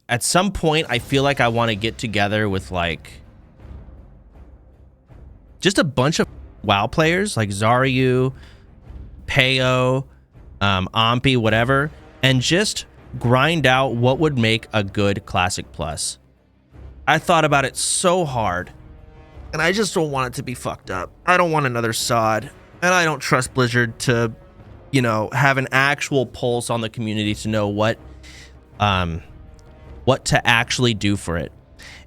at some point, I feel like I want to get together with like just a bunch of WoW players like Xaryu, Peo, Ampi, whatever, and just grind out what would make a good Classic Plus. I thought about it so hard, and I just don't want it to be fucked up. I don't want another sod, and I don't trust Blizzard to, you know, have an actual pulse on the community to know what to actually do for it.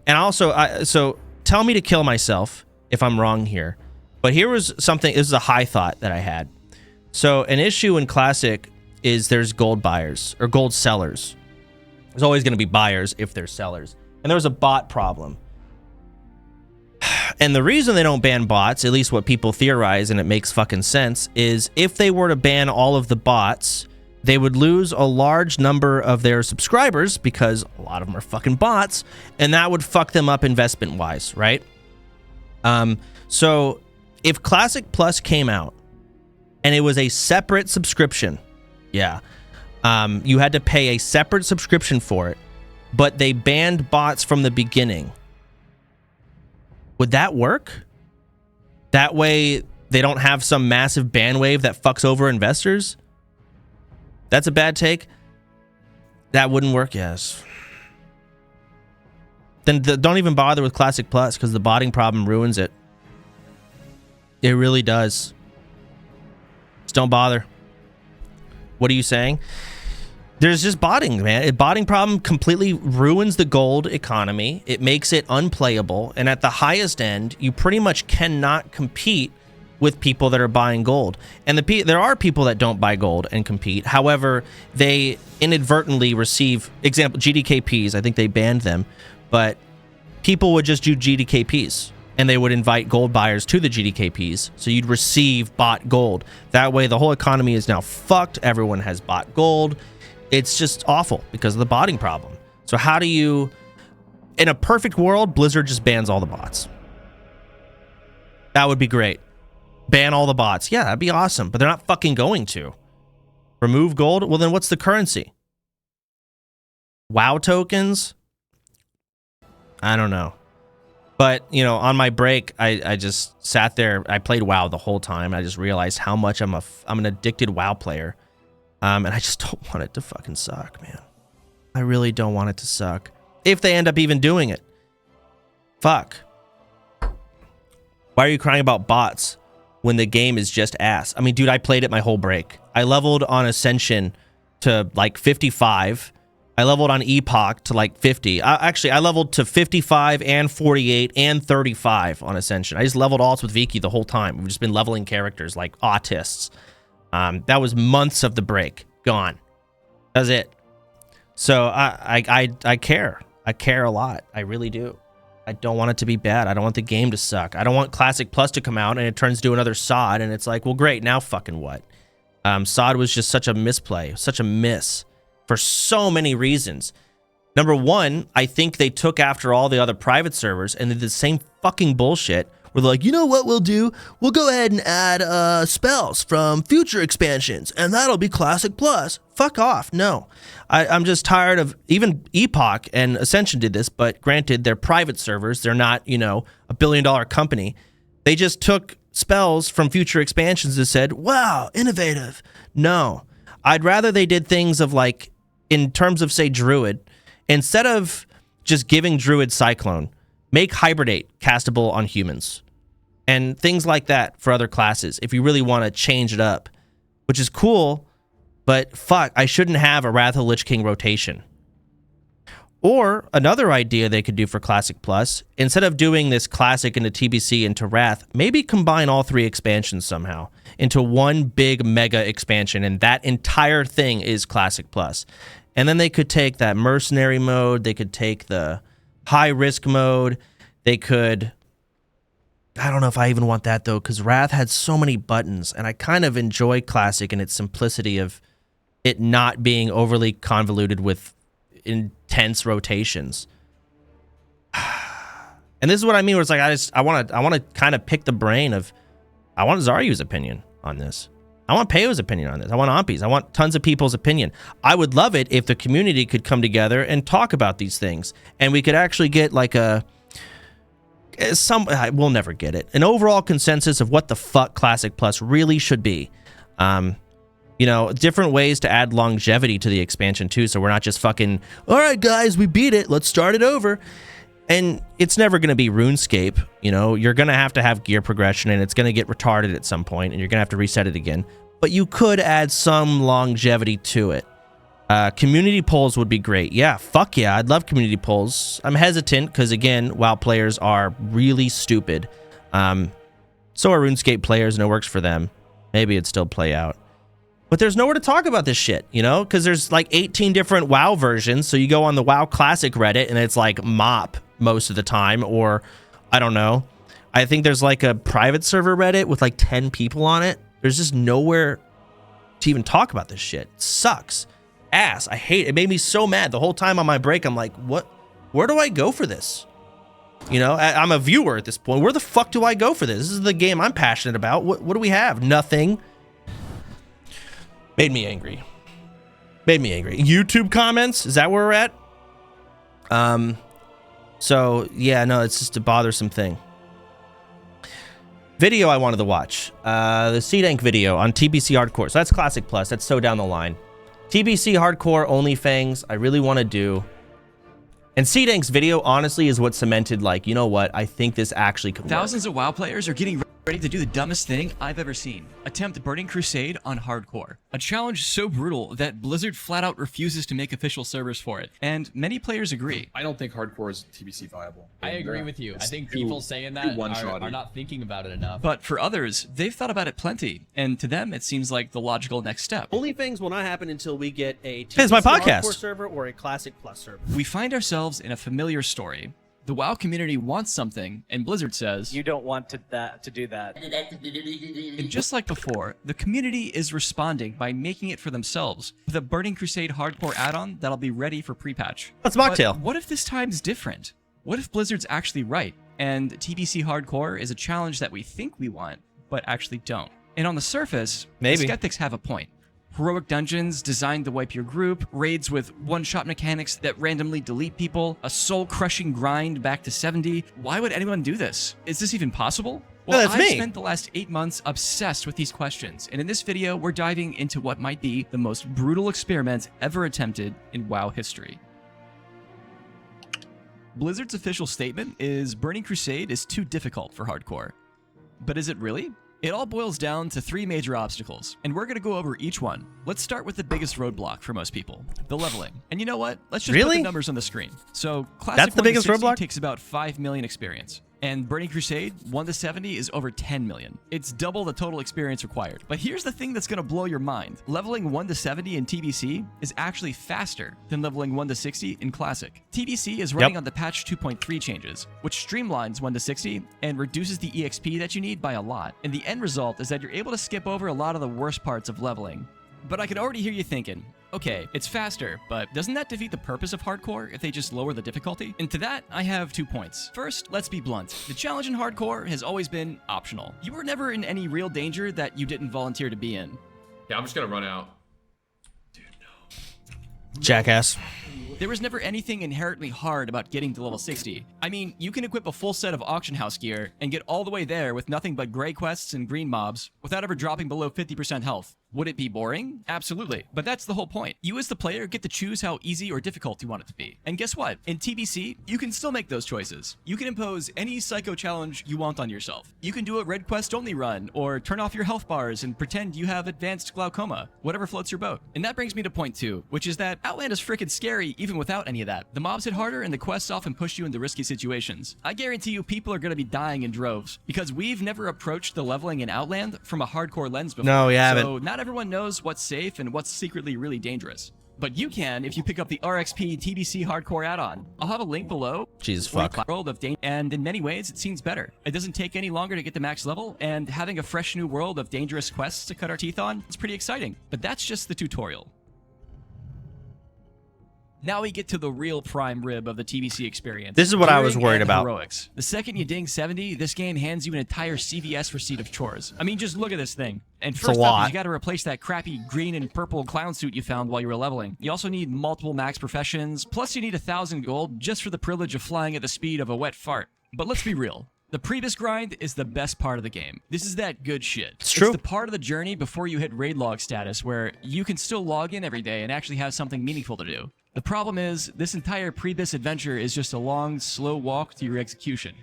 And also, so tell me to kill myself if I'm wrong here, but here was something, this is a high thought that I had. So an issue in Classic is there's gold buyers or gold sellers. There's always going to be buyers if there's sellers. And there was a bot problem. And the reason they don't ban bots, at least what people theorize, and it makes fucking sense, is if they were to ban all of the bots, they would lose a large number of their subscribers because a lot of them are fucking bots, and that would fuck them up investment-wise, right? So if Classic Plus came out and it was a separate subscription, yeah, you had to pay a separate subscription for it, but they banned bots from the beginning, would that work? That way they don't have some massive ban wave that fucks over investors? That's a bad take. That wouldn't work, yes. Then don't even bother with Classic Plus because the botting problem ruins it. It really does. Just don't bother. What are you saying? There's just botting, man. A botting problem completely ruins the gold economy. It makes it unplayable. And at the highest end, you pretty much cannot compete with people that are buying gold. And there are people that don't buy gold and compete. However, they inadvertently receive, example, GDKPs. I think they banned them. But people would just do GDKPs. And they would invite gold buyers to the GDKPs. So you'd receive bought gold. That way, the whole economy is now fucked. Everyone has bought gold. It's just awful because of the botting problem. So how do you, in a perfect world, Blizzard just bans all the bots. That would be great. Ban all the bots. Yeah, that'd be awesome. But they're not fucking going to. Remove gold? Well, then what's the currency? WoW tokens? I don't know. But, you know, on my break, I just sat there. I played WoW the whole time. I just realized how much I'm an addicted WoW player. And I just don't want it to fucking suck, man. I really don't want it to suck. If they end up even doing it. Fuck. Why are you crying about bots when the game is just ass? I mean, dude, I played it my whole break. I leveled on Ascension to like 55. I leveled on Epoch to like 50. Actually, I leveled to 55 and 48 and 35 on Ascension. I just leveled alts with Viki the whole time. We've just been leveling characters like autists. That was months of the break gone. That's it. So I care. I care a lot. I really do. I don't want it to be bad. I don't want the game to suck. I don't want Classic Plus to come out and it turns to another SOD and it's like, well, great. Now fucking what? SOD was just such a misplay, such a miss for so many reasons. Number one, I think they took after all the other private servers and did the same fucking bullshit. We're like, you know what we'll do? We'll go ahead and add spells from future expansions, and that'll be Classic Plus. Fuck off. No. I'm just tired of, even Epoch and Ascension did this, but granted, they're private servers. They're not, you know, a billion-dollar company. They just took spells from future expansions and said, wow, innovative. No. I'd rather they did things of like, in terms of, say, Druid, instead of just giving Druid Cyclone, make Hibernate castable on humans and things like that for other classes if you really want to change it up, which is cool, but fuck, I shouldn't have a Wrath of Lich King rotation. Or another idea they could do for Classic Plus, instead of doing this Classic into TBC into Wrath, maybe combine all three expansions somehow into one big mega expansion, and that entire thing is Classic Plus. And then they could take that mercenary mode, they could take the high risk mode, they could, I don't know if I even want that though, because Wrath had so many buttons, and I kind of enjoy Classic and its simplicity of it not being overly convoluted with intense rotations. And this is what I mean, where it's like I want to kind of pick the brain of, I want Xaryu's opinion on this. I want Peyo's opinion on this. I want Ompi's. I want tons of people's opinion. I would love it if the community could come together and talk about these things, and we could actually get like we'll never get it, an overall consensus of what the fuck Classic Plus really should be. You know, different ways to add longevity to the expansion too, so we're not just fucking, all right guys, we beat it, let's start it over. And it's never going to be RuneScape. You know, you're going to have gear progression, and it's going to get retarded at some point, and you're going to have to reset it again. But you could add some longevity to it. Community polls would be great. Yeah, fuck yeah, I'd love community polls. I'm hesitant because, again, WoW players are really stupid. So are RuneScape players, and it works for them. Maybe it'd still play out. But there's nowhere to talk about this shit, you know, because there's like 18 different WoW versions. So you go on the WoW Classic Reddit, and it's like MOP most of the time, or I don't know. I think there's like a private server Reddit with like 10 people on it. There's just nowhere to even talk about this shit. It sucks. Ass. I hate it. It made me so mad the whole time on my break. I'm like, what? Where do I go for this? You know, I'm a viewer at this point. Where the fuck do I go for this? This is the game I'm passionate about. What do we have? Nothing. Made me angry. Made me angry. YouTube comments? Is that where we're at? So, yeah, no, it's just a bothersome thing. Video I wanted to watch. The CDank video on TBC Hardcore. So that's Classic Plus. That's so down the line. TBC Hardcore Onlyfangs, I really want to do. And CDank's video, honestly, is what cemented, like, you know what? I think this actually could work. Thousands of WoW players are getting ready to do the dumbest thing I've ever seen. Attempt Burning Crusade on Hardcore. A challenge so brutal that Blizzard flat out refuses to make official servers for it. And many players agree. I don't think Hardcore is TBC viable. I agree with you. I think people saying that are not thinking about it enough. But for others, they've thought about it plenty. And to them, it seems like the logical next step. Onlyfangs will not happen until we get a it's my podcast. Hardcore server or a Classic Plus server. We find ourselves in a familiar story. The WoW community wants something, and Blizzard says, you don't want to do that. And just like before, the community is responding by making it for themselves with a Burning Crusade Hardcore add-on that'll be ready for pre-patch. That's mocktail. But what if this time's different? What if Blizzard's actually right, and TBC Hardcore is a challenge that we think we want, but actually don't? And on the surface, maybe the skeptics have a point. Heroic dungeons designed to wipe your group, raids with one-shot mechanics that randomly delete people, a soul-crushing grind back to 70. Why would anyone do this? Is this even possible? Well, that's I've me. spent the last 8 months obsessed with these questions, and in this video, we're diving into what might be the most brutal experiment ever attempted in WoW history. Blizzard's official statement is Burning Crusade is too difficult for Hardcore. But is it really? It all boils down to 3 major obstacles, and we're going to go over each one. Let's start with the biggest roadblock for most people, the leveling. And you know what? Let's just put the numbers on the screen. So, Classic That's the biggest roadblock? takes about 5 million experience. And Burning Crusade, 1 to 70, is over 10 million. It's double the total experience required. But here's the thing that's going to blow your mind. Leveling 1 to 70 in TBC is actually faster than leveling 1 to 60 in Classic. TBC is running on the patch 2.3 changes, which streamlines 1 to 60 and reduces the EXP that you need by a lot. And the end result is that you're able to skip over a lot of the worst parts of leveling. But I can already hear you thinking, okay, it's faster, but doesn't that defeat the purpose of Hardcore if they just lower the difficulty? And to that, I have 2 points. First, let's be blunt. The challenge in Hardcore has always been optional. You were never in any real danger that you didn't volunteer to be in. Yeah, I'm just gonna run out. Dude, no. Jackass. There was never anything inherently hard about getting to level 60. I mean, you can equip a full set of auction house gear and get all the way there with nothing but gray quests and green mobs without ever dropping below 50% health. Would it be boring? Absolutely. But that's the whole point. You as the player get to choose how easy or difficult you want it to be. And guess what? In TBC, you can still make those choices. You can impose any psycho challenge you want on yourself. You can do a red quest only run, or turn off your health bars and pretend you have advanced glaucoma. Whatever floats your boat. And that brings me to point 2, which is that Outland is frickin' scary even without any of that. The mobs hit harder and the quests often push you into risky situations. I guarantee you people are gonna be dying in droves, because we've never approached the leveling in Outland from a hardcore lens before. No, we haven't. So not everyone knows what's safe and what's secretly really dangerous. But you can if you pick up the RXP TBC Hardcore add-on. I'll have a link below. Jesus fuck. World of and in many ways, it seems better. It doesn't take any longer to get to max level, and having a fresh new world of dangerous quests to cut our teeth on, it's pretty exciting. But that's just the tutorial. Now we get to the real prime rib of the TBC experience. This is what I was Gearing worried and about. Heroics. The second you ding 70, this game hands you an entire CVS receipt of chores. I mean, just look at this thing. And first up, you got to replace that crappy green and purple clown suit you found while you were leveling. You also need multiple max professions, plus you need 1,000 gold just for the privilege of flying at the speed of a wet fart. But let's be real. The previous grind is the best part of the game. This is that good shit. It's true. It's the part of the journey before you hit raid log status where you can still log in every day and actually have something meaningful to do. The problem is, this entire pre-bis adventure is just a long, slow walk to your execution.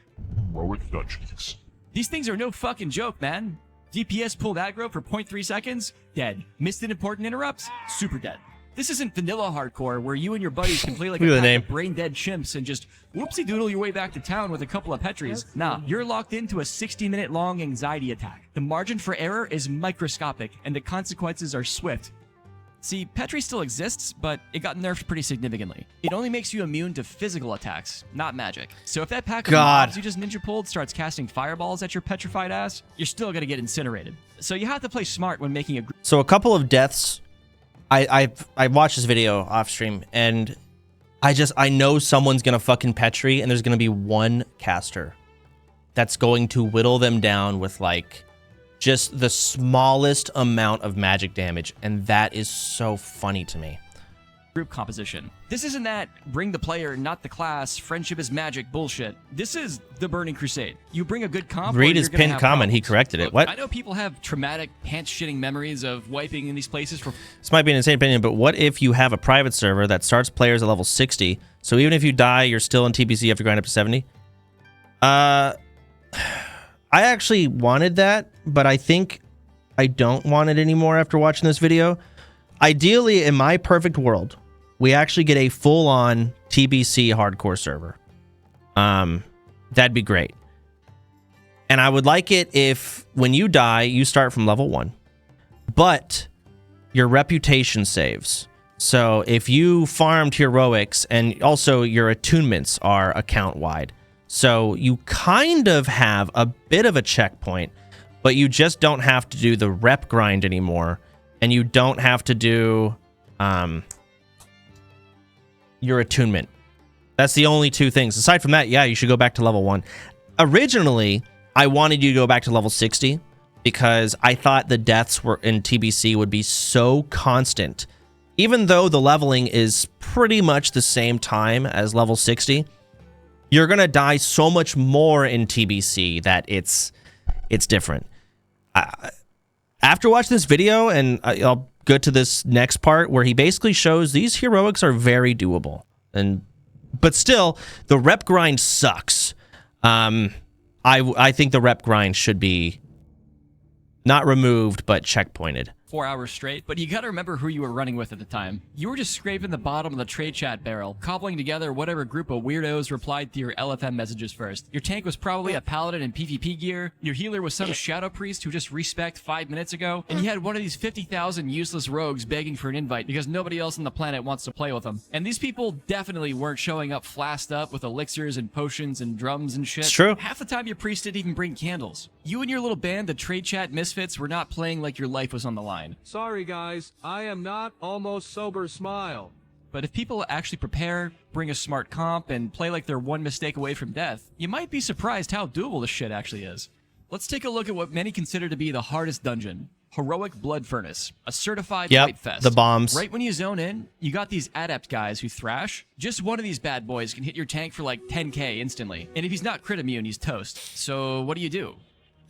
Heroic dungeons. These things are no fucking joke, man. DPS pulled aggro for 0.3 seconds? Dead. Missed an important interrupts? Super dead. This isn't vanilla hardcore where you and your buddies can play like a pack of brain-dead chimps and just whoopsie-doodle your way back to town with a couple of petries. Nah, you're locked into a 60-minute long anxiety attack. The margin for error is microscopic, and the consequences are swift. See, Petri still exists, but it got nerfed pretty significantly. It only makes you immune to physical attacks, not magic. So if that pack of mobs you just ninja pulled starts casting fireballs at your petrified ass, you're still gonna get incinerated. So you have to play smart when making a... So a couple of deaths... I watched this video off stream, and I know someone's gonna fucking Petri, and there's gonna be one caster that's going to whittle them down with like just the smallest amount of magic damage, and that is so funny to me. Group composition. This isn't that bring the player, not the class, friendship is magic bullshit. This is the Burning Crusade. You bring a good comp. Read his pinned comment. He corrected it. Look, what? I know people have traumatic, pants-shitting memories of wiping in these places for... This might be an insane opinion, but what if you have a private server that starts players at level 60, so even if you die, you're still in TBC, you have to grind up to 70? I actually wanted that, but I think I don't want it anymore after watching this video. Ideally, in my perfect world, we actually get a full-on TBC hardcore server. That'd be great. And I would like it if, when you die, you start from level 1. But your reputation saves. So if you farmed heroics, and also your attunements are account-wide. So you kind of have a bit of a checkpoint, but you just don't have to do the rep grind anymore. And you don't have to do... your attunement. That's the only two things. Aside from that, yeah, you should go back to level 1. Originally, I wanted you to go back to level 60 because I thought the deaths were in TBC would be so constant. Even though the leveling is pretty much the same time as level 60, you're going to die so much more in TBC that it's different. After watching this video, and I'll go to this next part where he basically shows these heroics are very doable, but still the rep grind sucks. I think the rep grind should be not removed but checkpointed. 4 hours straight, but you gotta remember who you were running with at the time. You were just scraping the bottom of the trade chat barrel, cobbling together whatever group of weirdos replied to your LFM messages first. Your tank was probably a paladin in PvP gear, your healer was some shadow priest who just respec'd 5 minutes ago, and you had one of these 50,000 useless rogues begging for an invite because nobody else on the planet wants to play with them. And these people definitely weren't showing up flasked up with elixirs and potions and drums and shit. It's true. Half the time your priest didn't even bring candles. You and your little band of trade chat misfits were not playing like your life was on the line. Sorry guys, I am not almost sober, smile. But if people actually prepare, bring a smart comp, and play like they're one mistake away from death, you might be surprised how doable this shit actually is. Let's take a look at what many consider to be the hardest dungeon. Heroic Blood Furnace, a certified wipe fest. The bombs. Right when you zone in, you got these adept guys who thrash. Just one of these bad boys can hit your tank for like 10k instantly. And if he's not crit immune, he's toast. So what do?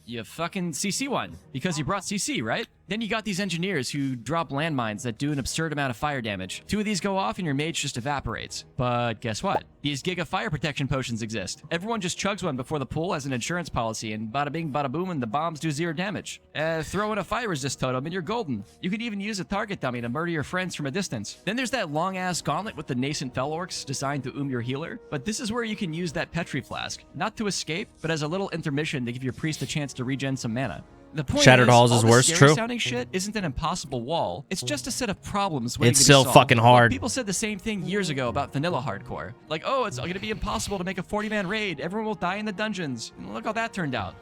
You fucking CC one, because you brought CC, right? Then you got these engineers who drop landmines that do an absurd amount of fire damage. 2 of these go off and your mage just evaporates. But guess what? These giga fire protection potions exist. Everyone just chugs one before the pool as an insurance policy, and bada bing bada boom, and the bombs do 0 damage. Throw in a fire resist totem and you're golden. You could even use a target dummy to murder your friends from a distance. Then there's that long ass gauntlet with the nascent fell orcs designed to your healer. But this is where you can use that Petri flask, not to escape, but as a little intermission to give your priest a chance to regen some mana. The point Shattered Halls is all worse, this true. sounding shit isn't an impossible wall. It's just a set of problems waiting It's to be still solved. fucking hard. People said the same thing years ago about vanilla hardcore. Like, oh, it's going to be impossible to make a 40-man raid. Everyone will die in the dungeons. And look how that turned out.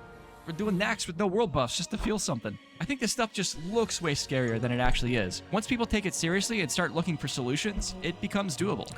We're doing Nax with no world buffs just to feel something. I think this stuff just looks way scarier than it actually is. Once people take it seriously and start looking for solutions, it becomes doable.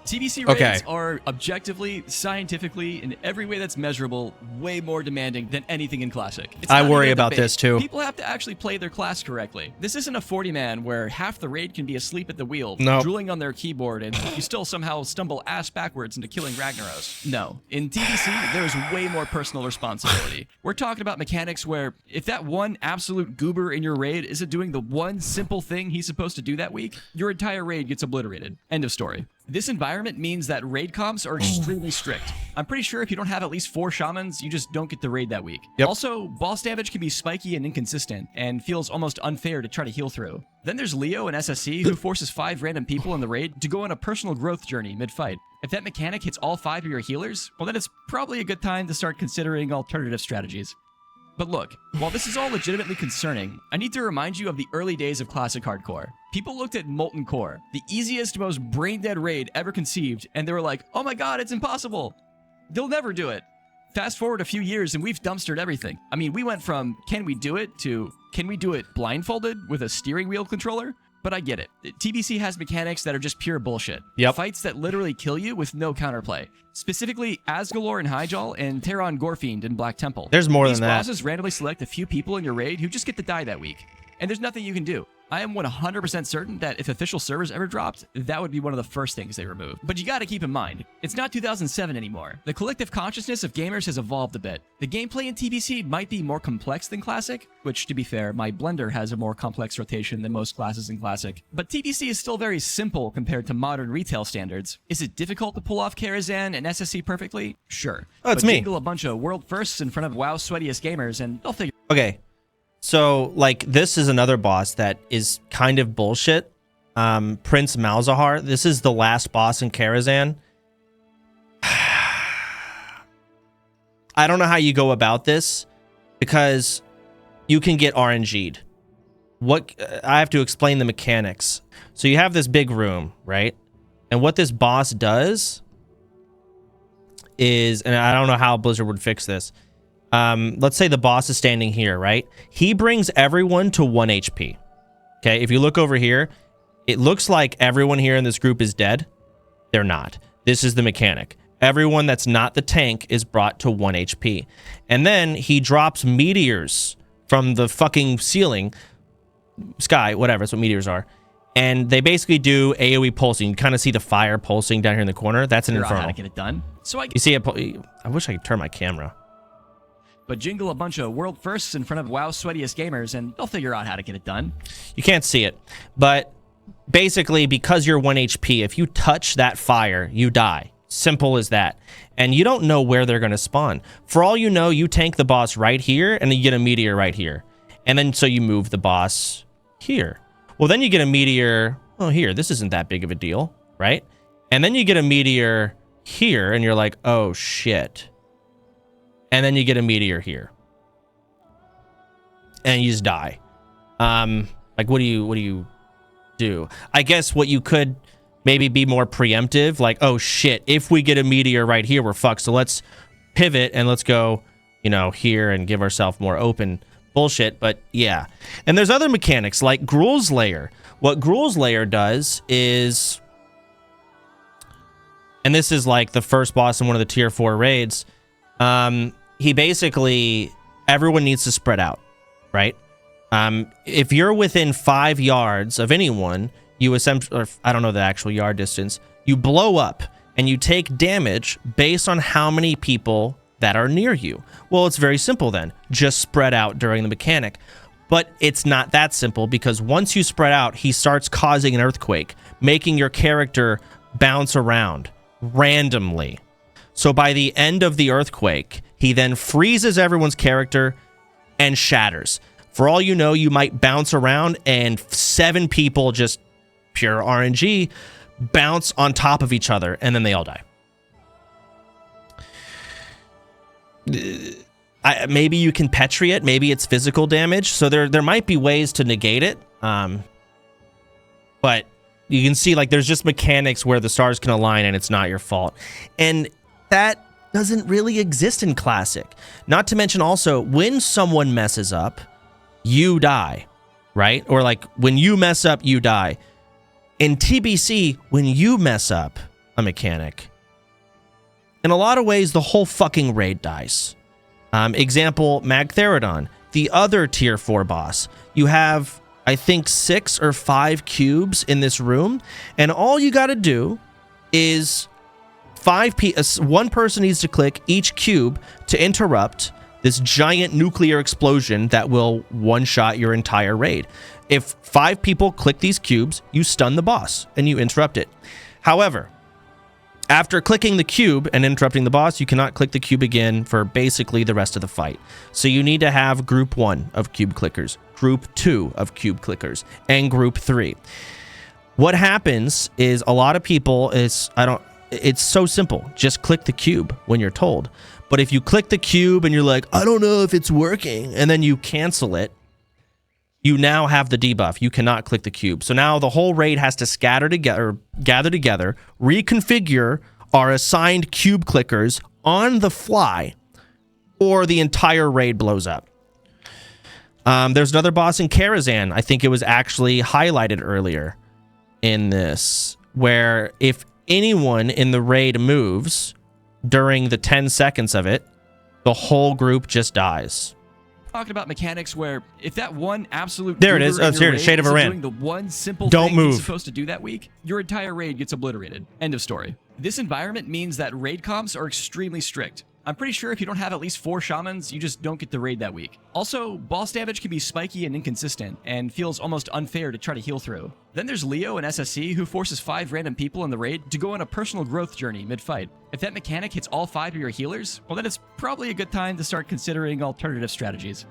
TBC raids are objectively, scientifically, in every way that's measurable, way more demanding than anything in Classic. I worry about this too. People have to actually play their class correctly. This isn't a 40-man where half the raid can be asleep at the wheel, drooling on their keyboard, and you still somehow stumble ass backwards into killing Ragnaros. No. In TBC, there's way more personal responsibility. We're talking about mechanics where if that one absolute goober in your raid isn't doing the one simple thing he's supposed to do that week, your entire raid gets obliterated. End of story. This environment means that raid comps are extremely strict. I'm pretty sure if you don't have at least 4 shamans, you just don't get the raid that week. Yep. Also, boss damage can be spiky and inconsistent, and feels almost unfair to try to heal through. Then there's Leo and SSC, who forces 5 random people in the raid to go on a personal growth journey mid-fight. If that mechanic hits all 5 of your healers, well then it's probably a good time to start considering alternative strategies. But look, while this is all legitimately concerning, I need to remind you of the early days of Classic Hardcore. People looked at Molten Core, the easiest, most brain-dead raid ever conceived, and they were like, oh my god, it's impossible! They'll never do it. Fast forward a few years and we've dumpstered everything. I mean, we went from, can we do it, to, can we do it blindfolded with a steering wheel controller? But I get it. TBC has mechanics that are just pure bullshit. Yep. Fights that literally kill you with no counterplay. Specifically, Asgalore in Hyjal and Terran Gorefiend in Black Temple. There's more These than that. bosses randomly select a few people in your raid who just get to die that week. And there's nothing you can do. I am 100% certain that if official servers ever dropped, that would be one of the first things they removed. But you gotta keep in mind, it's not 2007 anymore. The collective consciousness of gamers has evolved a bit. The gameplay in TBC might be more complex than Classic, which, to be fair, my blender has a more complex rotation than most classes in Classic. But TBC is still very simple compared to modern retail standards. Is it difficult to pull off Karazhan and SSC perfectly? Sure. Oh, it's but me. Jingle a bunch of world firsts in front of WoW's sweatiest gamers and they'll figure. Okay. So, like, this is another boss that is kind of bullshit. Prince Malzahar. This is the last boss in Karazhan. I don't know how you go about this, because you can get RNG'd. I have to explain the mechanics. So you have this big room, right? And what this boss does is, and I don't know how Blizzard would fix this. Let's say the boss is standing here, right? He brings everyone to 1 HP. Okay, if you look over here, it looks like everyone here in this group is dead. They're not. This is the mechanic. Everyone that's not the tank is brought to 1 HP. And then he drops meteors from the fucking ceiling, sky, whatever, that's what meteors are. And they basically do AoE pulsing. You kind of see the fire pulsing down here in the corner. That's an infernal. How to get it done. So you see it. I wish I could turn my camera. But jingle a bunch of world firsts in front of WoW's sweatiest gamers, and they'll figure out how to get it done. You can't see it. But basically, because you're 1 HP, if you touch that fire, you die. Simple as that. And you don't know where they're going to spawn. For all you know, you tank the boss right here, and then you get a meteor right here. And then so you move the boss here. Well, then you get a meteor, oh, here. This isn't that big of a deal, right? And then you get a meteor here, and you're like, oh, shit. And then you get a meteor here. And you just die. Like, what do you do? I guess what you could maybe be more preemptive, like, oh shit, if we get a meteor right here, we're fucked. So let's pivot and let's go, you know, here and give ourselves more open bullshit. But yeah. And there's other mechanics like Gruul's Lair. What Gruul's Lair does is, and this is like the first boss in one of the tier 4 raids, he basically, everyone needs to spread out, right? If you're within 5 yards of anyone, you essentially, or I don't know the actual yard distance, you blow up and you take damage based on how many people that are near you. Well, it's very simple then. Just spread out during the mechanic. But it's not that simple, because once you spread out, he starts causing an earthquake, making your character bounce around randomly. So by the end of the earthquake, he then freezes everyone's character and shatters. For all you know, you might bounce around and 7 people, just pure RNG, bounce on top of each other, and then they all die. Maybe you can petri it. Maybe it's physical damage. So there might be ways to negate it. But you can see, like, there's just mechanics where the stars can align and it's not your fault. And that doesn't really exist in Classic. Not to mention also, when someone messes up, you die, right? Or like, when you mess up, you die. In TBC, when you mess up a mechanic, in a lot of ways, the whole fucking raid dies. Example, Magtheridon, the other tier 4 boss. You have, I think, 6 or 5 cubes in this room, and all you gotta do is one person needs to click each cube to interrupt this giant nuclear explosion that will one-shot your entire raid. If 5 people click these cubes, you stun the boss and you interrupt it. However, after clicking the cube and interrupting the boss, you cannot click the cube again for basically the rest of the fight. So you need to have group 1 of cube clickers, group 2 of cube clickers, and group 3. What happens is a lot of people it's so simple. Just click the cube when you're told. But if you click the cube and you're like, I don't know if it's working, and then you cancel it, you now have the debuff. You cannot click the cube. So now the whole raid has to gather together, reconfigure our assigned cube clickers on the fly, or the entire raid blows up. There's another boss in Karazhan. I think it was actually highlighted earlier in this, where if anyone in the raid moves during the 10 seconds of it, the whole group just dies. Talking about mechanics where if that one absolute there it is. Oh, it's here. Shade of Iran. Doing the one simple Don't thing move. he's supposed to do that week, your entire raid gets obliterated. End of story. This environment means that raid comps are extremely strict. I'm pretty sure if you don't have at least 4 shamans, you just don't get the raid that week. Also, boss damage can be spiky and inconsistent, and feels almost unfair to try to heal through. Then there's Leo and SSC, who forces 5 random people in the raid to go on a personal growth journey mid-fight. If that mechanic hits all 5 of your healers, well then it's probably a good time to start considering alternative strategies.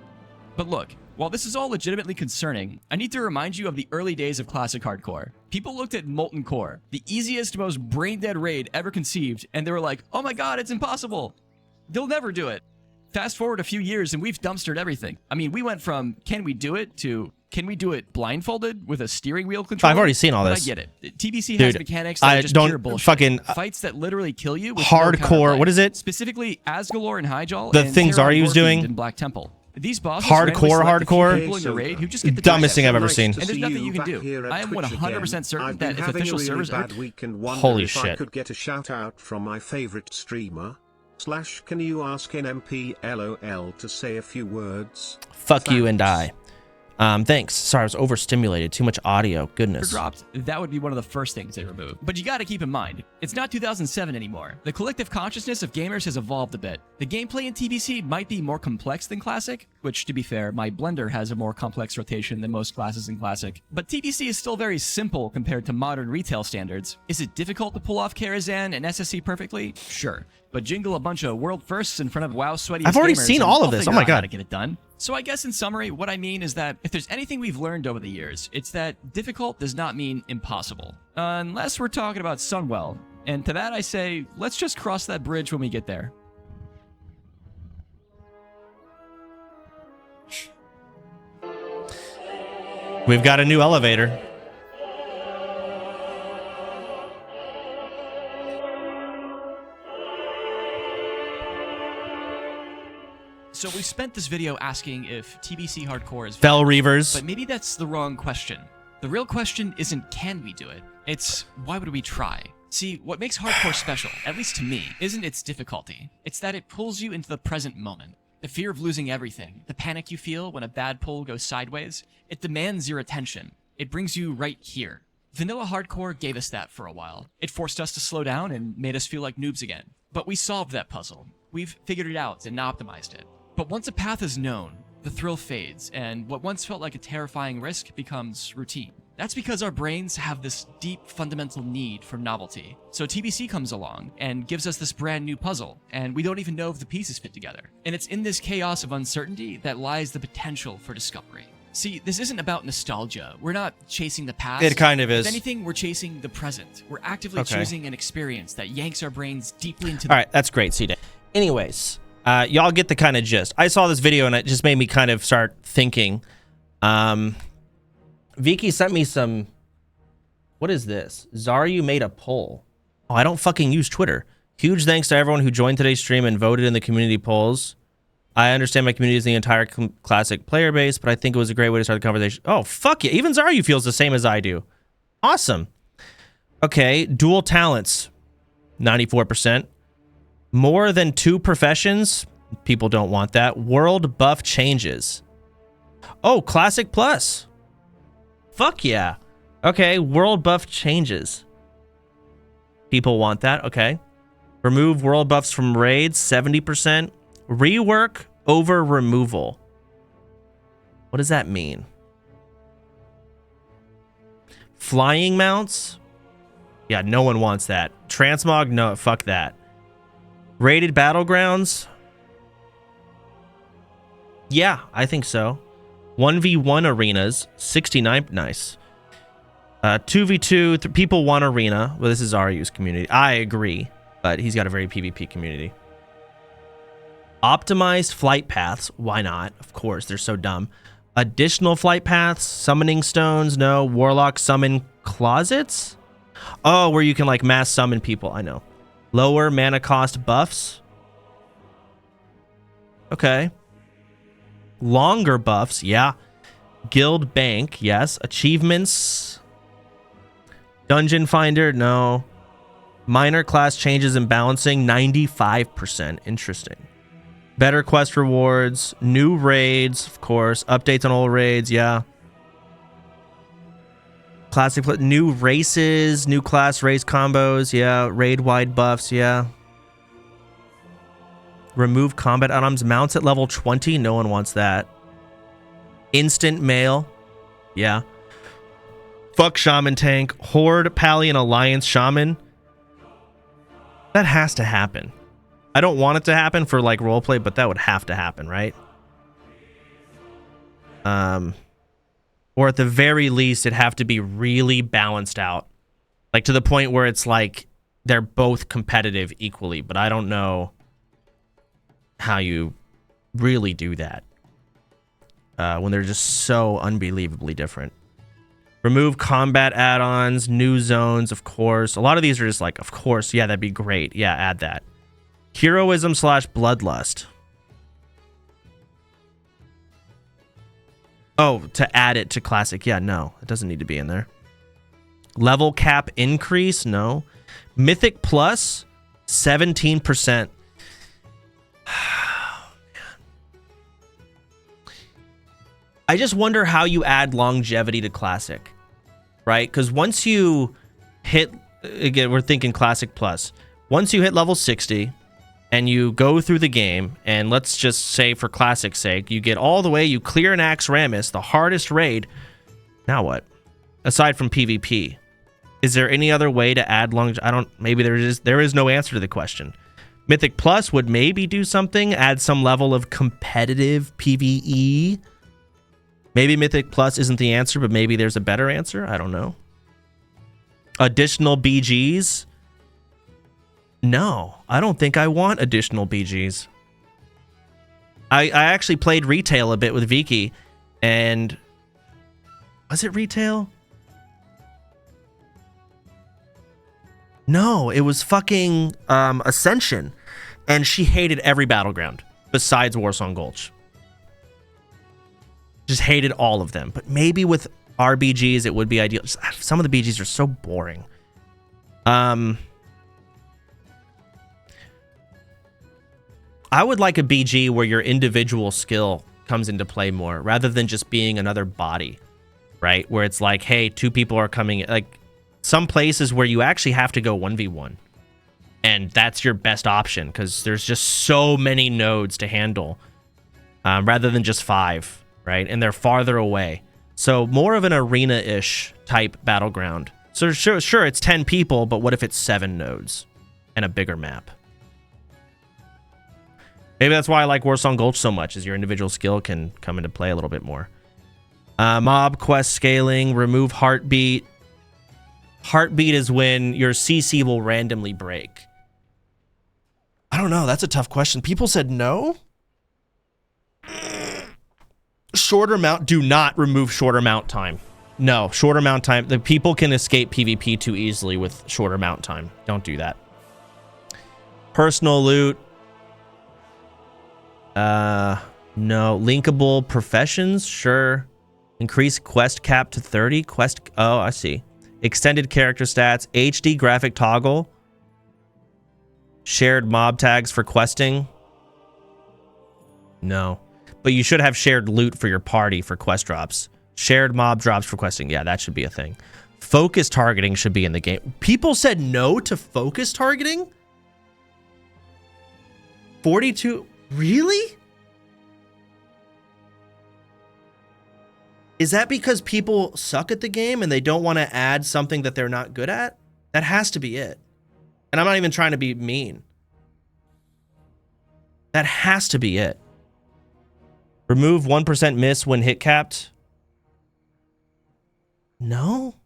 But look, while this is all legitimately concerning, I need to remind you of the early days of Classic Hardcore. People looked at Molten Core, the easiest, most brain-dead raid ever conceived, and they were like, oh my god, it's impossible! They'll never do it. Fast forward a few years and we've dumpstered everything. I mean, we went from can we do it to can we do it blindfolded with a steering wheel control? I've already seen all this. I get it. TBC has mechanics that are just pure bullshit. Fucking fights that literally kill you with hardcore. No what is it? Specifically, Asgalore and Hyjal. The things Xaryu's doing in Black Temple. These bosses hardcore. People in your raid who just get the dumbest thing I've ever seen. And there's nothing you can do. I am 100% certain that if official servers are holy shit. I could get a shout out from my favorite streamer. / can you ask NMP LOL to say a few words? Fuck you and die. Thanks. Sorry, I was overstimulated. Too much audio. Goodness. Dropped, that would be one of the first things they remove. But you gotta keep in mind, it's not 2007 anymore. The collective consciousness of gamers has evolved a bit. The gameplay in TBC might be more complex than Classic, which, to be fair, my blender has a more complex rotation than most classes in Classic. But TBC is still very simple compared to modern retail standards. Is it difficult to pull off Karazhan and SSC perfectly? Sure. But jingle a bunch of world firsts in front of WoW sweaty. I've already seen all of this. Oh my god. To get it done. So I guess in summary, what I mean is that if there's anything we've learned over the years, it's that difficult does not mean impossible. Unless we're talking about Sunwell. And to that I say, let's just cross that bridge when we get there. We've got a new elevator. So we spent this video asking if TBC Hardcore is Fell Reavers. But maybe that's the wrong question. The real question isn't can we do it? It's why would we try? See, what makes Hardcore special, at least to me, isn't its difficulty. It's that it pulls you into the present moment. The fear of losing everything, the panic you feel when a bad pull goes sideways, it demands your attention. It brings you right here. Vanilla Hardcore gave us that for a while. It forced us to slow down and made us feel like noobs again. But we solved that puzzle. We've figured it out and optimized it. But once a path is known, the thrill fades, and what once felt like a terrifying risk becomes routine. That's because our brains have this deep fundamental need for novelty. So TBC comes along and gives us this brand new puzzle, and we don't even know if the pieces fit together. And it's in this chaos of uncertainty that lies the potential for discovery. See, this isn't about nostalgia. We're not chasing the past. It kind of is. If anything, we're chasing the present. We're actively choosing an experience that yanks our brains deeply into All right, that's great, CDank. Anyways, y'all get the kind of gist. I saw this video and it just made me kind of start thinking. Viki sent me some... What is this? Xaryu made a poll. Oh, I don't fucking use Twitter. Huge thanks to everyone who joined today's stream and voted in the community polls. I understand my community is the entire classic player base, but I think it was a great way to start the conversation. Oh, fuck yeah. Even Xaryu feels the same as I do. Awesome. Okay, dual talents, 94%. More than 2 professions, people don't want that. World buff changes. Oh, classic plus. Fuck yeah. Okay, world buff changes. People want that, okay. Remove world buffs from raids, 70%. Rework over removal. What does that mean? Flying mounts? Yeah, no one wants that. Transmog? No, fuck that. Rated battlegrounds? Yeah, I think so. 1v1 arenas, 69, nice. 2v2, people want arena. Well, this is Xaryu's community. I agree, but he's got a very PvP community. Optimized flight paths, why not? Of course, they're so dumb. Additional flight paths, summoning stones, no. Warlock summon closets? Oh, where you can like mass summon people, I know. Lower mana cost buffs. Okay. Longer buffs, yeah. Guild bank, yes. Achievements. Dungeon finder, no. Minor class changes and balancing, 95%. Interesting. Better quest rewards, new raids, of course. Updates on old raids, yeah. Classic, new races, new class race combos, yeah. Raid-wide buffs, yeah. Remove combat items, mounts at level 20, no one wants that. Instant mail, yeah. Fuck Shaman Tank, Horde, Pally, and Alliance Shaman. That has to happen. I don't want it to happen for like roleplay, but that would have to happen, right? Or at the very least, it'd have to be really balanced out. Like to the point where it's like they're both competitive equally, but I don't know how you really do that when they're just so unbelievably different. Remove combat add-ons, new zones, of course. A lot of these are just like, of course, yeah, that'd be great. Yeah, add that. Heroism / bloodlust. Oh, to add it to classic. Yeah, no, it doesn't need to be in there. Level cap increase, no. Mythic plus, 17%. I just wonder how you add longevity to classic, right? Because once you hit, again, we're thinking classic plus. Once you hit level 60 and you go through the game, and let's just say for classic's sake, you get all the way, you clear an Axe Ramus, the hardest raid. Now what? Aside from PvP, is there any other way to add maybe there is no answer to the question. Mythic Plus would maybe do something, add some level of competitive PvE. Maybe Mythic Plus isn't the answer, but maybe there's a better answer. I don't know. Additional BGs? No, I don't think I want additional BGs. I actually played retail a bit with Viki, and was it retail? No, it was fucking Ascension, and she hated every battleground besides Warsong Gulch. Just hated all of them. But maybe with RBGs it would be ideal. Some of the BGs are so boring. I would like a BG where your individual skill comes into play more rather than just being another body, right? Where it's like, hey, 2 people are coming, like some places where you actually have to go 1v1, and that's your best option because there's just so many nodes to handle rather than just 5, right? And they're farther away. So more of an arena-ish type battleground. So sure, it's 10 people, but what if it's 7 nodes and a bigger map? Maybe that's why I like Warsong Gulch so much, is your individual skill can come into play a little bit more. Mob quest scaling, remove heartbeat. Heartbeat is when your CC will randomly break. I don't know. That's a tough question. People said no. Shorter mount. Do not remove shorter mount time. No, shorter mount time. The people can escape PvP too easily with shorter mount time. Don't do that. Personal loot. No. Linkable professions? Sure. Increase quest cap to 30. Oh, I see. Extended character stats. HD graphic toggle. Shared mob tags for questing. No. But you should have shared loot for your party for quest drops. Shared mob drops for questing. Yeah, that should be a thing. Focus targeting should be in the game. People said no to focus targeting? 42? Really? Is that because people suck at the game and they don't want to add something that they're not good at? That has to be it. And I'm not even trying to be mean. That has to be it. Remove 1% miss when hit capped. No?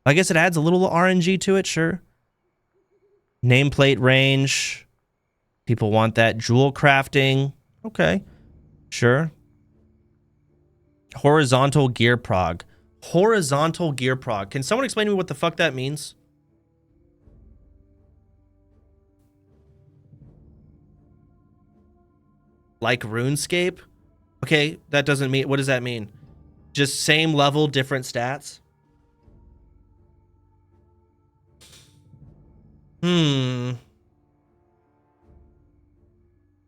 I guess it adds a little RNG to it, sure. Nameplate range. People want that. Jewel crafting. Okay. Sure. Horizontal gear prog. Horizontal gear prog. Can someone explain to me what the fuck that means? Like RuneScape? Okay, that doesn't mean... What does that mean? Just same level, different stats?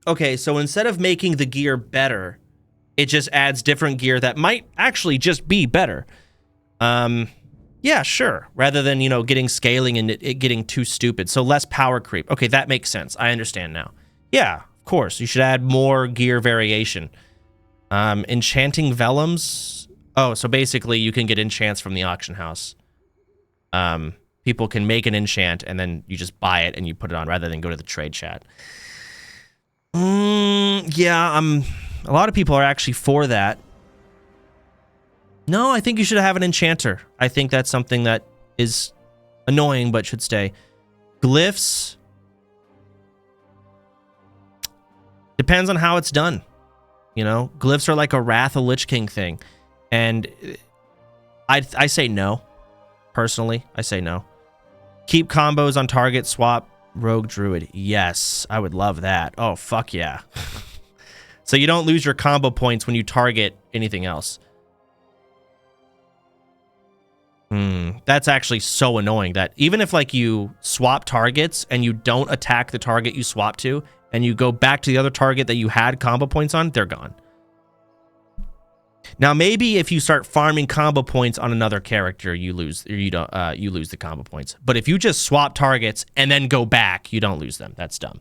Okay, so instead of making the gear better, it just adds different gear that might actually just be better. Yeah, sure. Rather than, getting scaling and it getting too stupid. So less power creep. Okay, that makes sense. I understand now. Yeah, of course. You should add more gear variation. Enchanting vellums. Oh, so basically you can get enchants from the auction house. People can make an enchant and then you just buy it and you put it on rather than go to the trade chat. Yeah, a lot of people are actually for that. No, I think you should have an enchanter. I think that's something that is annoying but should stay. Glyphs. Depends on how it's done. Glyphs are like a Wrath of Lich King thing. And I say no. Personally, I say no. Keep combos on target, swap Rogue Druid. Yes, I would love that. Oh, fuck yeah. So you don't lose your combo points when you target anything else. That's actually so annoying that even if you swap targets and you don't attack the target you swap to and you go back to the other target that you had combo points on, they're gone. Now maybe if you start farming combo points on another character, you lose you lose the combo points. But if you just swap targets and then go back, you don't lose them. That's dumb.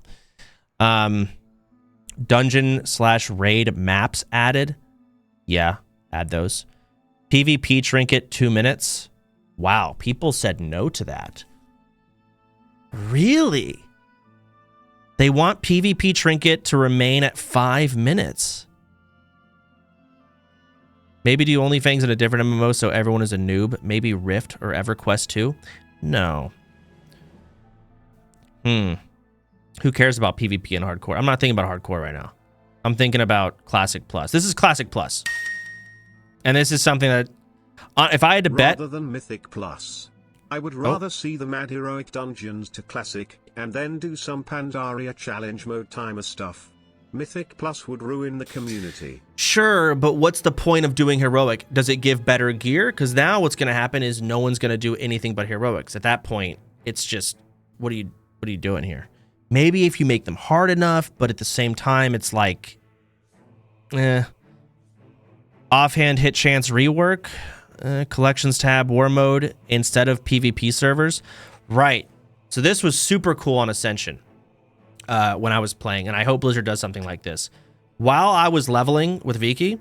Dungeon/raid maps added. Yeah, add those. PvP trinket 2 minutes. Wow, people said no to that. Really? They want PvP trinket to remain at 5 minutes. Maybe do OnlyFangs in a different MMO so everyone is a noob. Maybe Rift or EverQuest 2? No. Who cares about PvP and hardcore? I'm not thinking about hardcore right now. I'm thinking about Classic Plus. This is Classic Plus. And this is something that, if I had to bet... Rather than Mythic Plus, I would rather see the Mad Heroic Dungeons to Classic, and then do some Pandaria Challenge Mode timer stuff. Mythic Plus would ruin the community. Sure, but what's the point of doing Heroic? Does it give better gear? Because now what's going to happen is no one's going to do anything but Heroics. At that point, it's just, what are you doing here? Maybe if you make them hard enough, but at the same time, it's like, Offhand hit chance rework, collections tab, war mode instead of PvP servers. Right. So this was super cool on Ascension when I was playing, and I hope Blizzard does something like this. While I was leveling with Viki,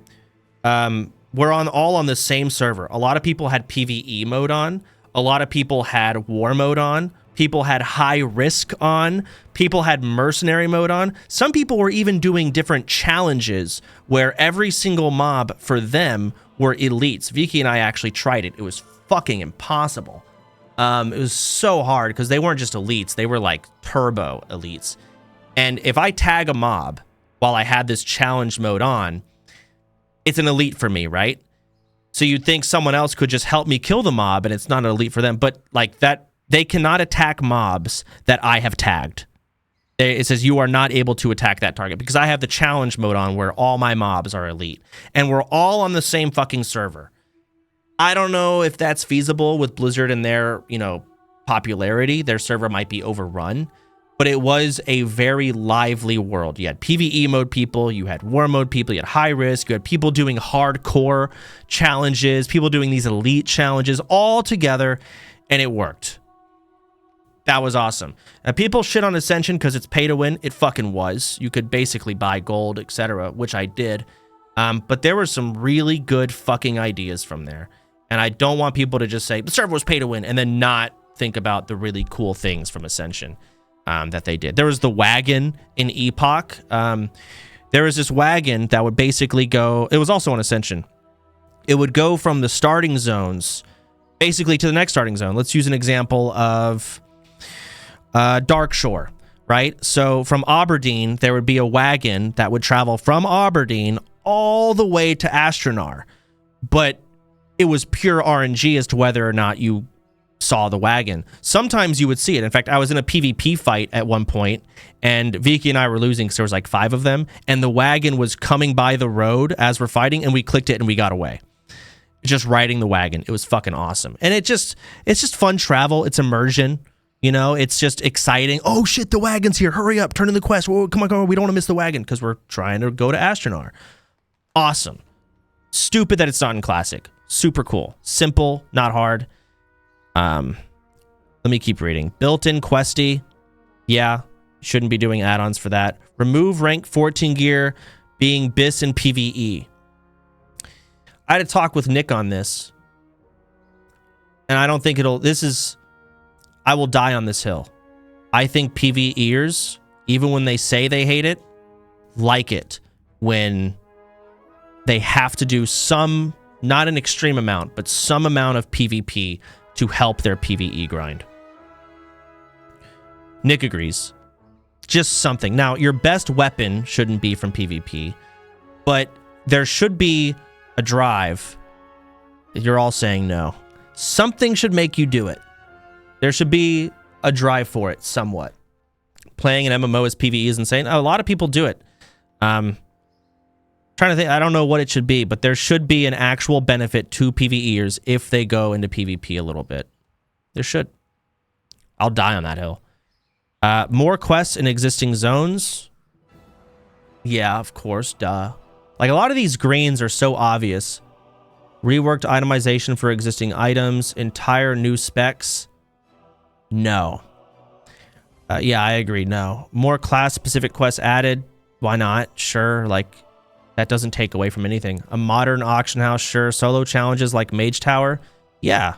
we're all on the same server. A lot of people had PvE mode on. A lot of people had war mode on. People had high risk on. People had mercenary mode on. Some people were even doing different challenges where every single mob for them were elites. Viki and I actually tried it. It was fucking impossible. It was so hard because they weren't just elites. They were like turbo elites. And if I tag a mob while I had this challenge mode on, it's an elite for me, right? So you'd think someone else could just help me kill the mob and it's not an elite for them. But like that, they cannot attack mobs that I have tagged. It says you are not able to attack that target because I have the challenge mode on where all my mobs are elite and we're all on the same fucking server. I don't know if that's feasible with Blizzard and their, you know, popularity. Their server might be overrun, but it was a very lively world. You had PvE mode people, you had war mode people, you had high risk, you had people doing hardcore challenges, people doing these elite challenges all together, and it worked. That was awesome. And people shit on Ascension because it's pay to win. It fucking was. You could basically buy gold, etc., which I did. But there were some really good fucking ideas from there. And I don't want people to just say, the server was pay to win, and then not think about the really cool things from Ascension that they did. There was the wagon in Epoch. There was this wagon that would basically go, it was also on Ascension. It would go from the starting zones basically to the next starting zone. Let's use an example of Dark Shore, right? So from Aberdeen, there would be a wagon that would travel from Aberdeen all the way to Astronar, but it was pure RNG as to whether or not you saw the wagon. Sometimes you would see it. In fact, I was in a PvP fight at one point, and Vicky and I were losing because there was like 5 of them, and the wagon was coming by the road as we're fighting, and we clicked it and we got away. Just riding the wagon. It was fucking awesome. And it's just fun travel. It's immersion. You know, it's just exciting. Oh shit, the wagon's here. Hurry up, turn in the quest. Whoa, come on, we don't want to miss the wagon because we're trying to go to Astronar. Awesome. Stupid that it's not in Classic. Super cool. Simple, not hard. Let me keep reading. Built-in questy. Yeah, shouldn't be doing add-ons for that. Remove rank 14 gear being BIS in PvE. I had a talk with Nick on this, and I don't think I will die on this hill. I think PvEers, even when they say they hate it, like it when they have to do some, not an extreme amount, but some amount of PvP to help their PvE grind. Nick agrees. Just something. Now, your best weapon shouldn't be from PvP, but there should be a drive. You're all saying no. Something should make you do it. There should be a drive for it somewhat. Playing an MMO as PvE is insane. A lot of people do it. Trying to think, I don't know what it should be, but there should be an actual benefit to PvEers if they go into PvP a little bit. There should. I'll die on that hill. More quests in existing zones. Yeah, of course, duh. Like, a lot of these greens are so obvious. Reworked itemization for existing items. Entire new specs. No. Yeah, I agree, no. More class-specific quests added. Why not? Sure, like, that doesn't take away from anything. A modern auction house, sure. Solo challenges like Mage Tower. Yeah.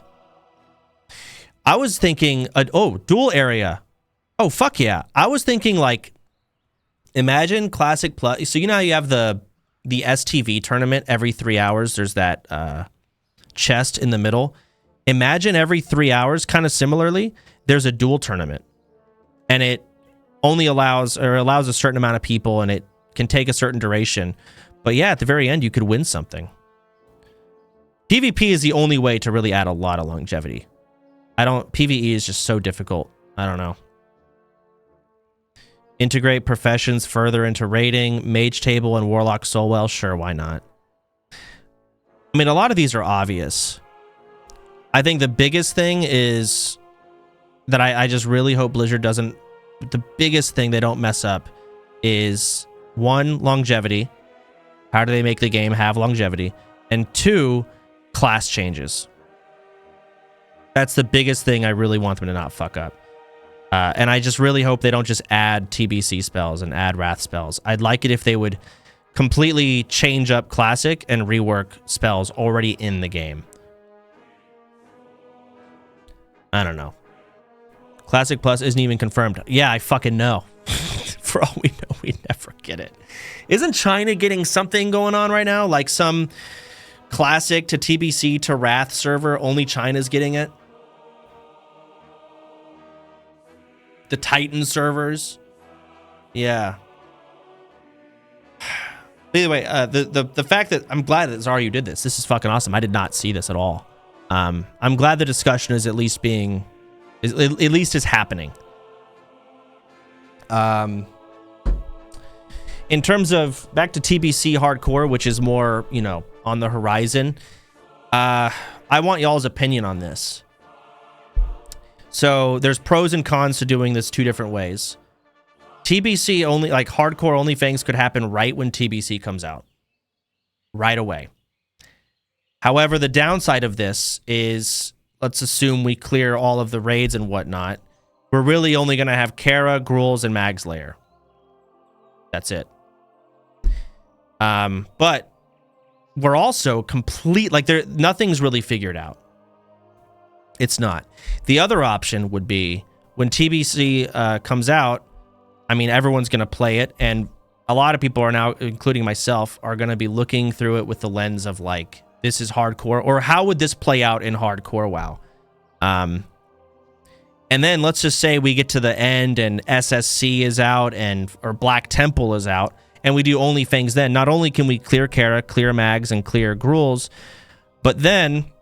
I was thinking, oh, dual area. Oh, fuck yeah. I was thinking, like, imagine Classic Plus. So, you know how you have the STV tournament every 3 hours? There's that chest in the middle. Imagine every 3 hours, kind of similarly, there's a dual tournament. And it only allows a certain amount of people, and it can take a certain duration. But yeah, at the very end, you could win something. PvP is the only way to really add a lot of longevity. PvE is just so difficult. I don't know. Integrate professions further into raiding, Mage Table and Warlock Soulwell. Sure, why not? I mean, a lot of these are obvious. I think the biggest thing is that I just really hope Blizzard doesn't... The biggest thing they don't mess up is, 1, longevity. How do they make the game have longevity? And 2, class changes. That's the biggest thing I really want them to not fuck up. And I just really hope they don't just add TBC spells and add Wrath spells. I'd like it if they would completely change up Classic and rework spells already in the game. I don't know. Classic Plus isn't even confirmed. Yeah, I fucking know. For all we know, we never get it. Isn't China getting something going on right now? Like some Classic to TBC to Wrath server, only China's getting it? The Titan servers? Yeah. By the way, the fact that I'm glad that Xaryu did this. This is fucking awesome. I did not see this at all. I'm glad the discussion is at least is happening. In terms of back to TBC Hardcore, which is more, you know, on the horizon, I want y'all's opinion on this. So there's pros and cons to doing this two different ways. TBC only, like Hardcore Onlyfangs could happen right when TBC comes out. Right away. However, the downside of this is, let's assume we clear all of the raids and whatnot. We're really only going to have Kara, Gruul's, and Mag's Lair. That's it. But we're also complete, like nothing's really figured out. It's not. The other option would be when TBC comes out, I mean, everyone's going to play it, and a lot of people are now, including myself, are going to be looking through it with the lens of like, this is hardcore, or how would this play out in hardcore WoW? And then let's just say we get to the end and SSC is out or Black Temple is out, and we do Onlyfangs then. Not only can we clear Kara, clear Mags, and clear Gruul's, but then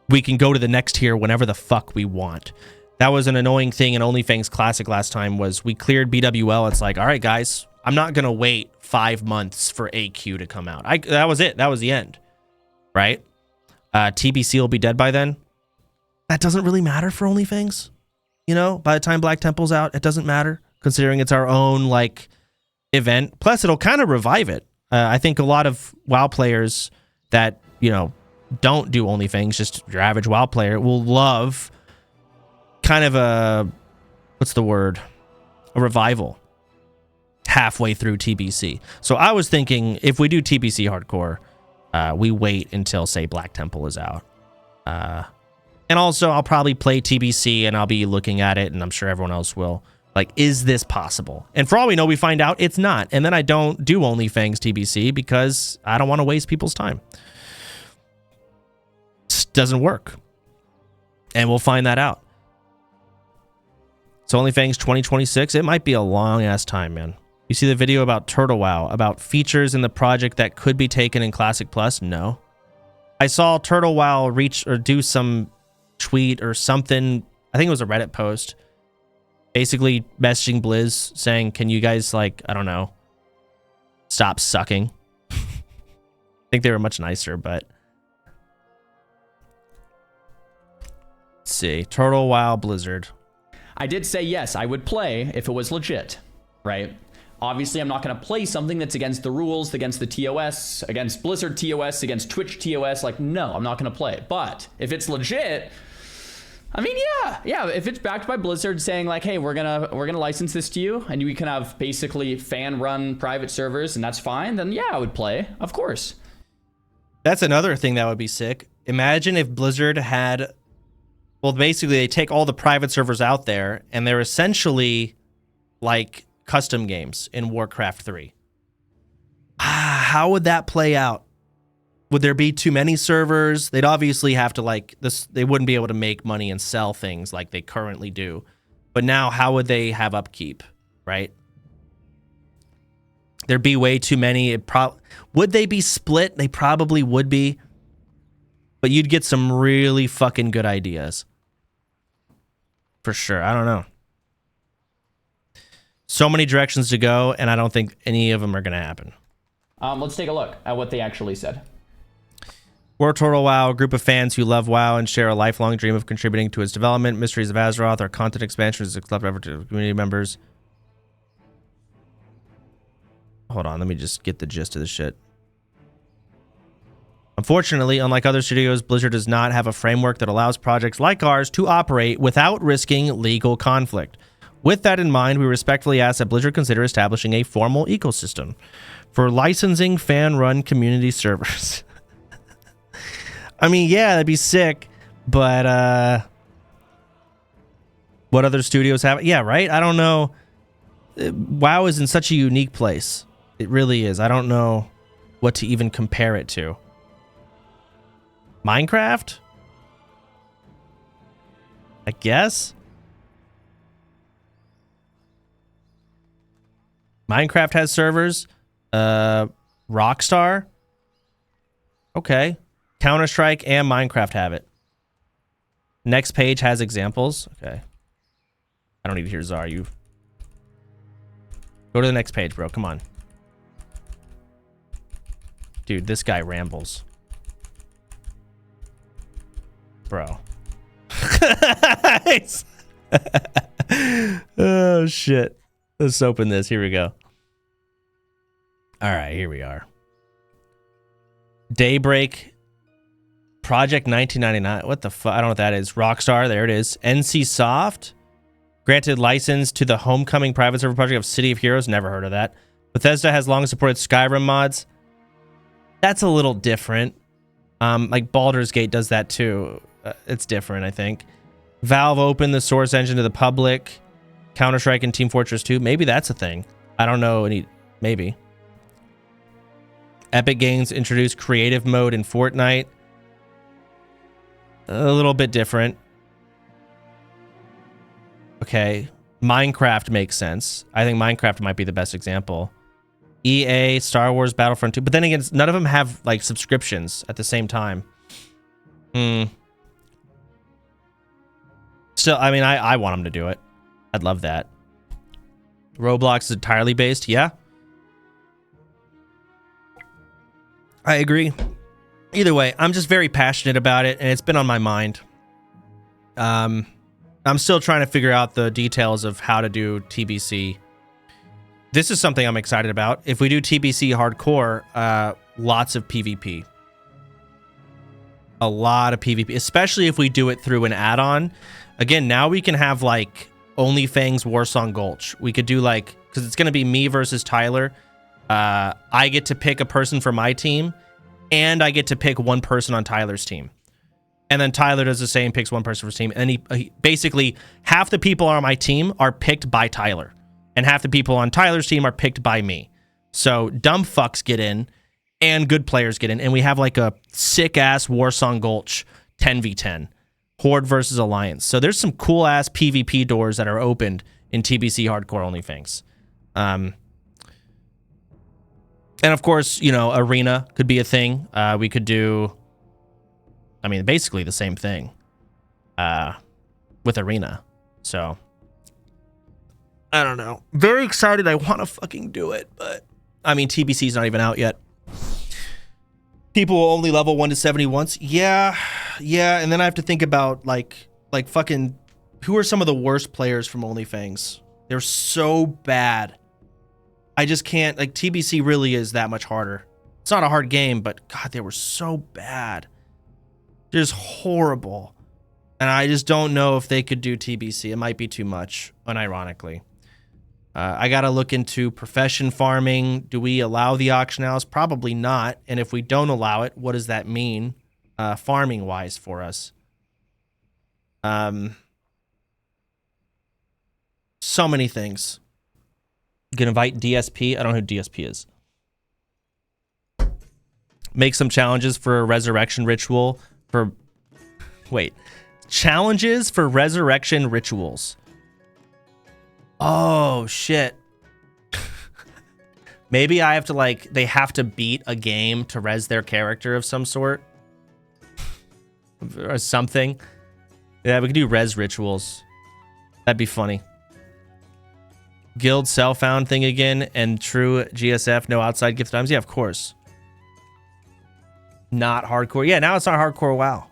we can go to the next tier whenever the fuck we want. That was an annoying thing in Onlyfangs Classic last time, was we cleared BWL. It's like, all right, guys, I'm not going to wait 5 months for AQ to come out. That was it. That was the end, right? TBC will be dead by then. That doesn't really matter for Onlyfangs. You know, by the time Black Temple's out, it doesn't matter, considering it's our own, like, event. Plus, it'll kind of revive it. I think a lot of WoW players that, you know, don't do Onlyfangs, just your average WoW player, will love kind of a, what's the word? A revival halfway through TBC. So I was thinking, if we do TBC Hardcore, we wait until, say, Black Temple is out. And also, I'll probably play TBC and I'll be looking at it, and I'm sure everyone else will. Like, is this possible? And for all we know, we find out it's not. And then I don't do Onlyfangs TBC because I don't want to waste people's time. It doesn't work. And we'll find that out. So Onlyfangs 2026, it might be a long-ass time, man. You see the video about Turtle WoW, about features in the project that could be taken in Classic Plus? No. I saw Turtle WoW reach or do some tweet or something. I think it was a Reddit post, basically messaging Blizz saying, can you guys, like, I don't know, stop sucking? I think they were much nicer, but let's see. Turtle WoW Blizzard. I did say yes, I would play if it was legit, right? Obviously, I'm not going to play something that's against the rules, against the TOS, against Blizzard TOS, against Twitch TOS. Like, no, I'm not going to play. But if it's legit, I mean, yeah. If it's backed by Blizzard saying like, hey, we're gonna license this to you, and we can have basically fan-run private servers, and that's fine, then yeah, I would play, of course. That's another thing that would be sick. Imagine if Blizzard had, well, basically they take all the private servers out there, and they're essentially like custom games in Warcraft 3. How would that play out? Would there be too many servers? They'd obviously have to, like, this, they wouldn't be able to make money and sell things like they currently do. But now, how would they have upkeep, right? There'd be way too many. Would they be split? They probably would be. But you'd get some really fucking good ideas. For sure. I don't know. So many directions to go, and I don't think any of them are going to happen. Let's take a look at what they actually said. We're Turtle WoW, a group of fans who love WoW and share a lifelong dream of contributing to its development. Mysteries of Azeroth, our content expansion is acceptable to community members. Hold on, let me just get the gist of the shit. Unfortunately, unlike other studios, Blizzard does not have a framework that allows projects like ours to operate without risking legal conflict. With that in mind, we respectfully ask that Blizzard consider establishing a formal ecosystem for licensing fan-run community servers. I mean, yeah, that'd be sick, but what other studios have? Yeah, right? I don't know. WoW is in such a unique place. It really is. I don't know what to even compare it to. Minecraft? I guess? Minecraft has servers. Rockstar? Okay. Counter-Strike and Minecraft have it. Next page has examples. Okay. I don't need to hear Xaryu. Go to the next page, bro. Come on. Dude, this guy rambles. Bro. Oh, shit. Let's open this. Here we go. All right, here we are. Daybreak. Project 1999. What the fuck? I don't know what that is. Rockstar. There it is. NC Soft. Granted license to the Homecoming private server project of City of Heroes. Never heard of that. Bethesda has long supported Skyrim mods. That's a little different. Like Baldur's Gate does that too. It's different, I think. Valve opened the Source engine to the public. Counter-Strike and Team Fortress 2. Maybe that's a thing. I don't know. Maybe. Epic Games introduced creative mode in Fortnite. A little bit different. Okay. Minecraft makes sense. I think Minecraft might be the best example. EA, Star Wars, Battlefront 2. But then again, none of them have like subscriptions at the same time. Still, I mean, I want them to do it. I'd love that. Roblox is entirely based. Yeah. I agree. Either way, I'm just very passionate about it, and it's been on my mind. I'm still trying to figure out the details of how to do TBC. This is something I'm excited about. If we do TBC Hardcore, lots of PvP. A lot of PvP, especially if we do it through an add-on. Again, now we can have like Onlyfangs Warsong Gulch. We could do like, because it's going to be me versus Tyler. I get to pick a person for my team, and I get to pick one person on Tyler's team. And then Tyler does the same, picks one person for his team. And he basically, half the people on my team are picked by Tyler. And half the people on Tyler's team are picked by me. So dumb fucks get in, and good players get in. And we have like a sick-ass Warsong Gulch 10v10. Horde versus Alliance. So there's some cool-ass PvP doors that are opened in TBC Hardcore Onlyfangs. And of course, you know, Arena could be a thing. We could do, I mean, basically the same thing with Arena. So, I don't know. Very excited. I want to fucking do it, but I mean, TBC's not even out yet. People will only level 1 to 70 once. Yeah. And then I have to think about like fucking, who are some of the worst players from Onlyfangs? They're so bad. I just can't, like, TBC really is that much harder. It's not a hard game, but God, they were so bad. Just horrible. And I just don't know if they could do TBC. It might be too much, unironically. I got to look into profession farming. Do we allow the auction house? Probably not. And if we don't allow it, what does that mean farming-wise for us? So many things. You can invite DSP. I don't know who DSP is. Make some challenges for a resurrection ritual for... Wait. Challenges for resurrection rituals. Oh, shit. Maybe I have to, like, they have to beat a game to res their character of some sort. Or something. Yeah, we could do res rituals. That'd be funny. Guild self-found thing again, and true GSF, no outside gift times. Yeah, of course. Not hardcore. Yeah, now it's not hardcore WoW.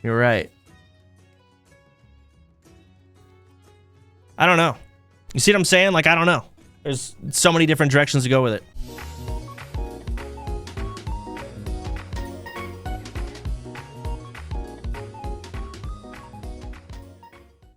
You're right. I don't know. You see what I'm saying? Like, I don't know. There's so many different directions to go with it.